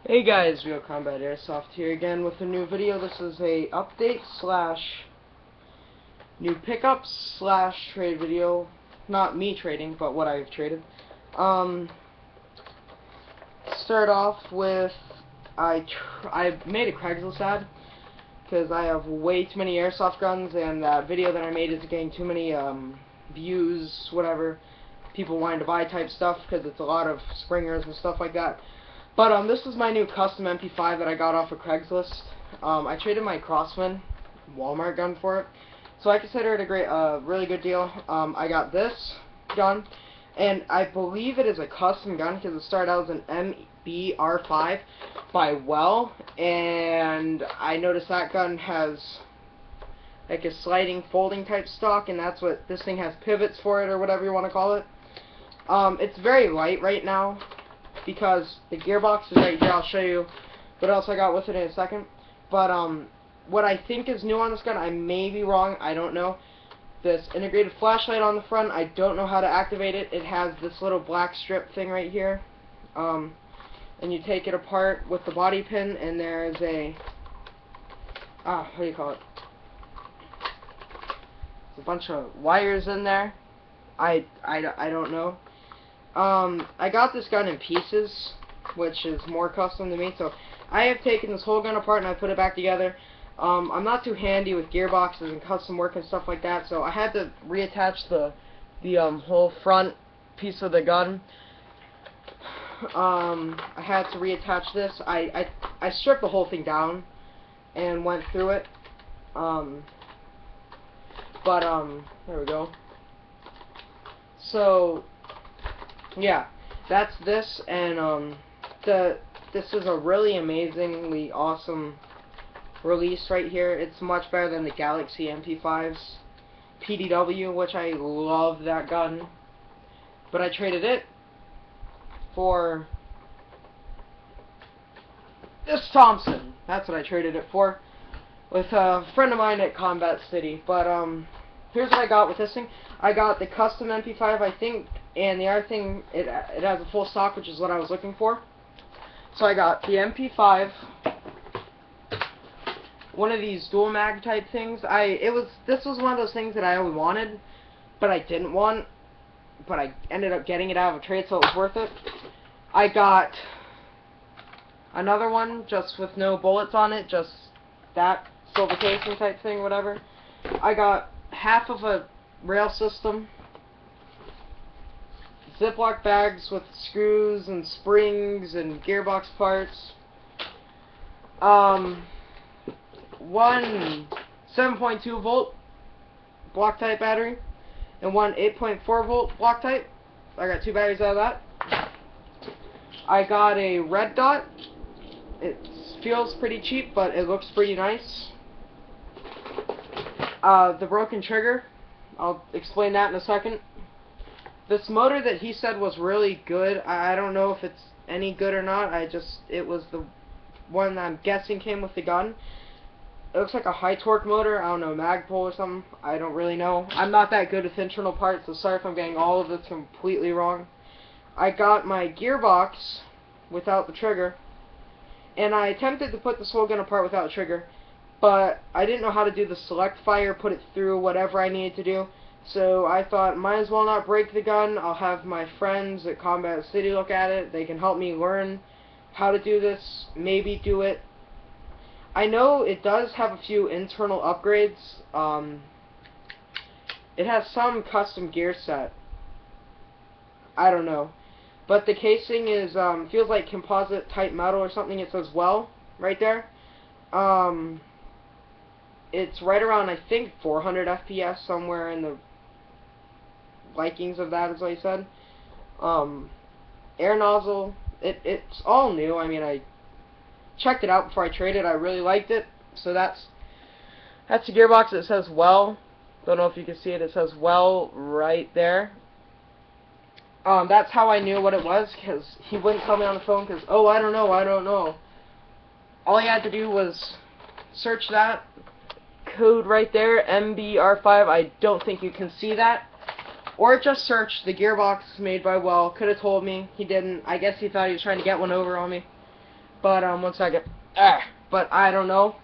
Hey guys, Real Combat Airsoft here again with a new video. This is a update slash new pickups slash trade video. Not me trading, but what I've traded. Start off with I made a Craigslist ad because I have way too many airsoft guns, and that video that I made is getting too many views, whatever. People wanting to buy type stuff because it's a lot of springers and stuff like that. But this is my new custom MP5 that I got off of Craigslist. I traded my Crossman Walmart gun for it, so I consider it a really good deal. I got this gun, and I believe it is a custom gun because it started out as an MBR5 by Well, and I noticed that gun has like a sliding, folding type stock, and that's what this thing has, pivots for it or whatever you want to call it. It's very light right now, because the gearbox is right here. I'll show you what else I got with it in a second. But what I think is new on this gun, I may be wrong, I don't know. This integrated flashlight on the front, I don't know how to activate it. It has this little black strip thing right here. And you take it apart with the body pin, and there's a what do you call it? There's a bunch of wires in there. I don't know. I got this gun in pieces, which is more custom to me, so I have taken this whole gun apart and I put it back together. I'm not too handy with gearboxes and custom work and stuff like that, so I had to reattach the whole front piece of the gun. I had to reattach this. I stripped the whole thing down and went through it. There we go. So yeah, that's this, and this is a really amazingly awesome release right here. It's much better than the Galaxy MP5's PDW, which I love that gun, but I traded it for this Thompson. That's what I traded it for, with a friend of mine at Combat City. But here's what I got with this thing. I got the custom MP5, I think. And the other thing, it has a full stock, which is what I was looking for. So I got the MP5, one of these dual mag type things. This was one of those things that I always wanted, but I didn't want. But I ended up getting it out of a trade, so it was worth it. I got another one just with no bullets on it, just that silver casing type thing, whatever. I got half of a rail system. Ziploc bags with screws and springs and gearbox parts. One 7.2 volt block type battery and one 8.4 volt block type. I got two batteries out of that. I got a red dot. It feels pretty cheap, but it looks pretty nice. The broken trigger. I'll explain that in a second. This motor that he said was really good. I don't know if it's any good or not. It was the one that I'm guessing came with the gun. It looks like a high torque motor. I don't know, Magpul or something. I don't really know. I'm not that good with internal parts, so sorry if I'm getting all of this completely wrong. I got my gearbox without the trigger, and I attempted to put this whole gun apart without a trigger, but I didn't know how to do the select fire, put it through, whatever I needed to do. So I thought, might as well not break the gun. I'll have my friends at Combat City look at it. They can help me learn how to do this, maybe do it. I know it does have a few internal upgrades. It has some custom gear set. I don't know. But the casing is, feels like composite type metal or something. It says Well right there. It's right around, I think, 400 FPS, somewhere in the Vikings of that, is what he said. Air nozzle, it's all new. I mean, I checked it out before I traded. I really liked it. So that's the gearbox. It says Well. Don't know if you can see it. It says Well right there. That's how I knew what it was, because he wouldn't tell me on the phone, because, oh, I don't know. All he had to do was search that code right there, MBR5. I don't think you can see that. Or just search the gearbox made by Well. Could have told me. He didn't. I guess he thought he was trying to get one over on me. But, one second. But I don't know.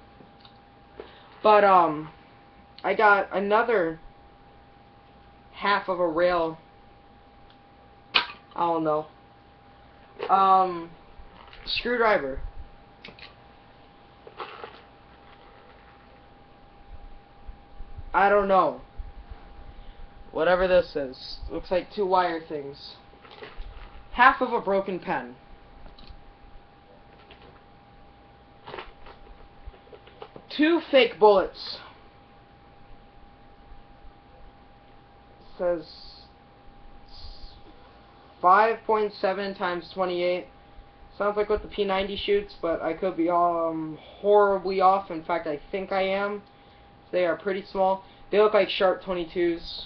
But, I got another half of a rail. I don't know. Screwdriver. I don't know. Whatever this is. Looks like 2 wire things. Half of a broken pen. Two fake bullets. It says 5.7 times 28. Sounds like what the P90 shoots, but I could be horribly off. In fact, I think I am. They are pretty small. They look like sharp 22s.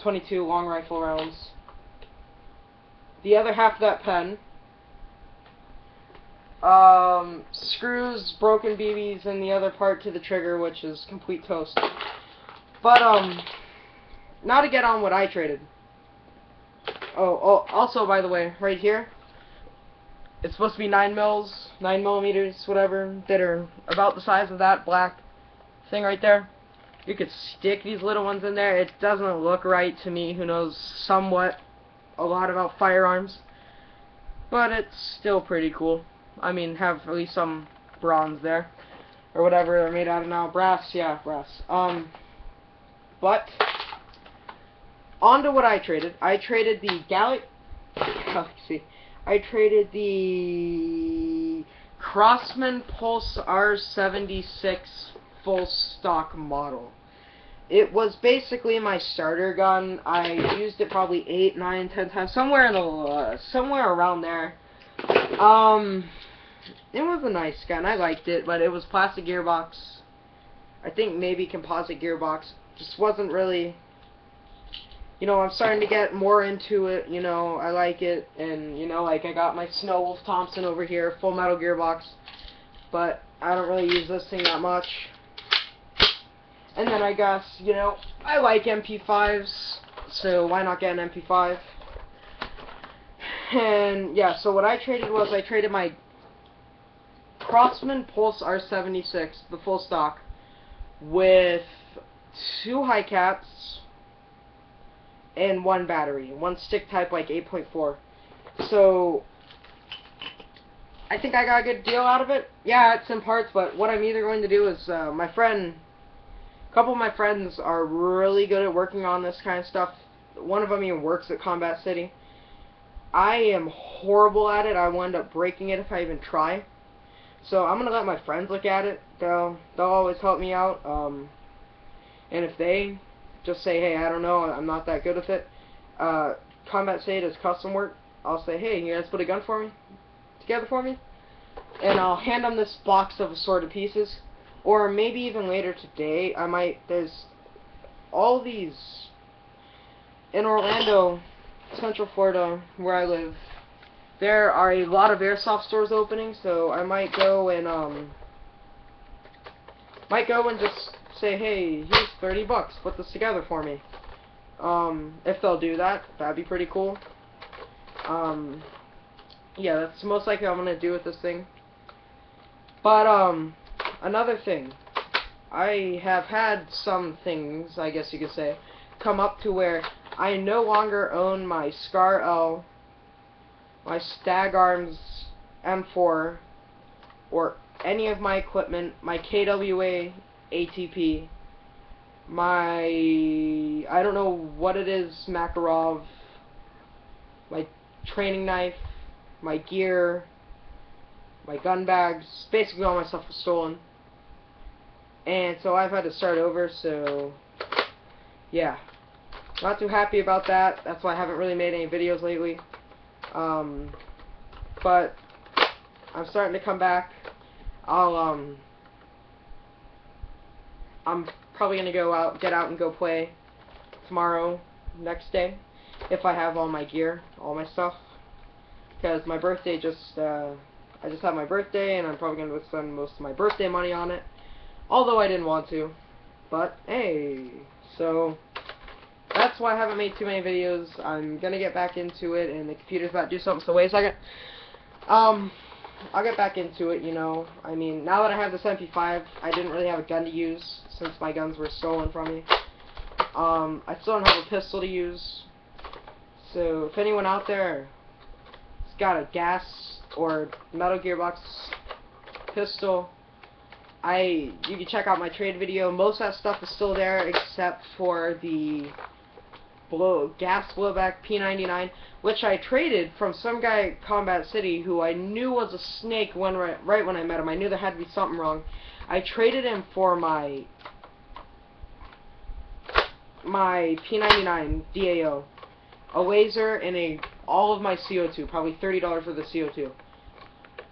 22 long rifle rounds. The other half of that pen. Screws, broken BBs, and the other part to the trigger, which is complete toast. But, now to get on what I traded. Oh, also, by the way, right here, it's supposed to be 9 millimeters, whatever, that are about the size of that black thing right there. You could stick these little ones in there. It doesn't look right to me, who knows somewhat a lot about firearms. But it's still pretty cool. I mean, have at least some bronze there. Or whatever they're made out of now. Brass, yeah, brass. But, on to what I traded. I traded the Galaxy. I traded the Crosman Pulse R76 full stock model. It was basically my starter gun. I used it probably 8, 9, 10 times, somewhere in the somewhere around there. It was a nice gun. I liked it, but it was plastic gearbox. I think maybe composite gearbox. Just wasn't really. You know, I'm starting to get more into it. You know, I like it, and you know, like I got my Snow Wolf Thompson over here, full metal gearbox, but I don't really use this thing that much. And then I guess, you know, I like MP5s, so why not get an MP5? And yeah, so what I traded was I traded my Crosman Pulse R76, the full stock, with 2 high caps and 1 battery, 1 stick type like 8.4. So I think I got a good deal out of it. Yeah, it's in parts, but what I'm either going to do is a couple of my friends are really good at working on this kind of stuff. One of them even works at Combat City. I am horrible at it. I will end up breaking it if I even try. So I'm gonna let my friends look at it. They'll always help me out. And if they just say, hey, I don't know, I'm not that good with it. Combat City does custom work. I'll say, hey, you guys put a gun together for me, and I'll hand them this box of assorted pieces. Or maybe even later today, there's all these, in Orlando, Central Florida, where I live, there are a lot of airsoft stores opening, so I might go and just say, hey, here's $30, put this together for me. If they'll do that, that'd be pretty cool. Yeah, that's most likely what I'm gonna do with this thing. But, another thing, I have had some things, I guess you could say, come up to where I no longer own my Scar L, my Stag Arms M4, or any of my equipment, my KWA ATP, my, I don't know what it is, Makarov, my training knife, my gear, my gun bags, basically all my stuff was stolen. And so I've had to start over, so yeah. Not too happy about that. That's why I haven't really made any videos lately. But I'm starting to come back. I'm probably gonna get out and go play tomorrow, next day, if I have all my gear, all my stuff. Because my birthday I just had my birthday, and I'm probably going to spend most of my birthday money on it. Although I didn't want to. But, hey. So, that's why I haven't made too many videos. I'm going to get back into it, and the computer's about to do something, so wait a second. I'll get back into it, you know. I mean, now that I have this MP5, I didn't really have a gun to use since my guns were stolen from me. I still don't have a pistol to use. So, if anyone out there has got a gas or Metal Gearbox pistol, you can check out my trade video. Most of that stuff is still there except for the gas blowback P99, which I traded from some guy at Combat City who I knew was a snake right when I met him. I knew there had to be something wrong. I traded him for my P99 DAO, a laser, and all of my CO2, probably $30 for the CO2.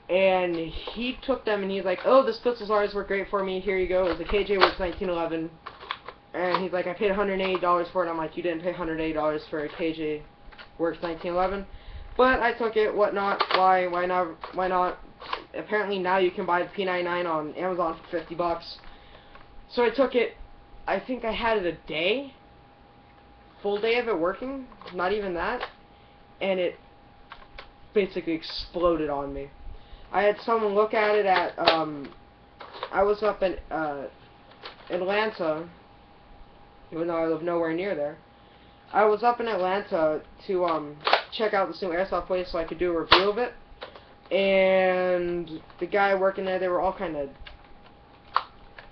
And he took them and he's like, oh, this pistol's always worked great for me, here you go. It was a KJ Works 1911. And he's like, I paid $180 for it. I'm like, you didn't pay $180 for a KJ Works 1911. But I took it, whatnot, why not? Apparently now you can buy the P99 on Amazon for $50. So I took it, I think I had it a day, full day of it working, not even that, and it basically exploded on me. I had someone look at it at, I was up in Atlanta, even though I live nowhere near there. I was up in Atlanta to check out this new airsoft place so I could do a review of it. And the guy working there, they were all kind of,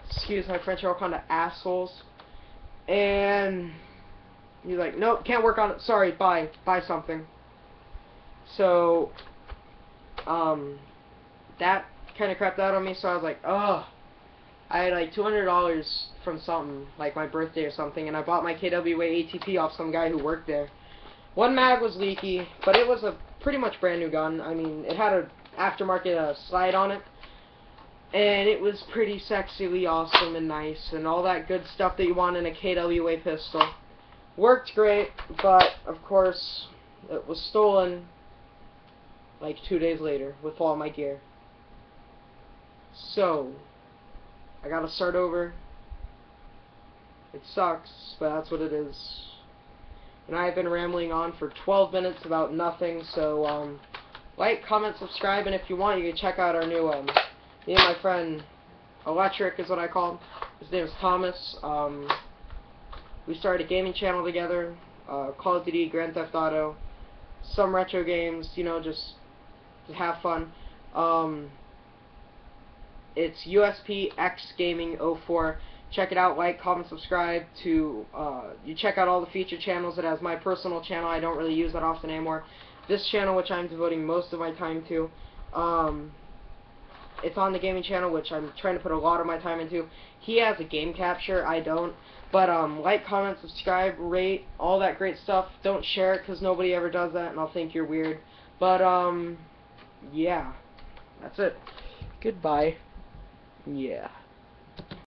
excuse my French, they were all kind of assholes. And he's like, nope, can't work on it, sorry, buy something. So, that kind of crapped out on me, so I was like, ugh. I had like $200 from something, like my birthday or something, and I bought my KWA ATP off some guy who worked there. One mag was leaky, but it was a pretty much brand new gun. I mean, it had an aftermarket slide on it, and it was pretty sexily awesome and nice, and all that good stuff that you want in a KWA pistol. Worked great, but of course, it was stolen like 2 days later with all my gear. So, I gotta start over. It sucks, but that's what it is. And I've been rambling on for 12 minutes about nothing, so, like, comment, subscribe, and if you want, you can check out our new, me and my friend, Electric is what I call him. His name is Thomas. We started a gaming channel together, Call of Duty, Grand Theft Auto, some retro games, you know, just to have fun. It's USP X Gaming 04. Check it out, like, comment, subscribe you check out all the feature channels. It has my personal channel. I don't really use that often anymore. This channel, which I'm devoting most of my time to, it's on the gaming channel, which I'm trying to put a lot of my time into. He has a game capture, I don't. But, like, comment, subscribe, rate, all that great stuff. Don't share it, because nobody ever does that, and I'll think you're weird. But, yeah. That's it. Goodbye. Yeah.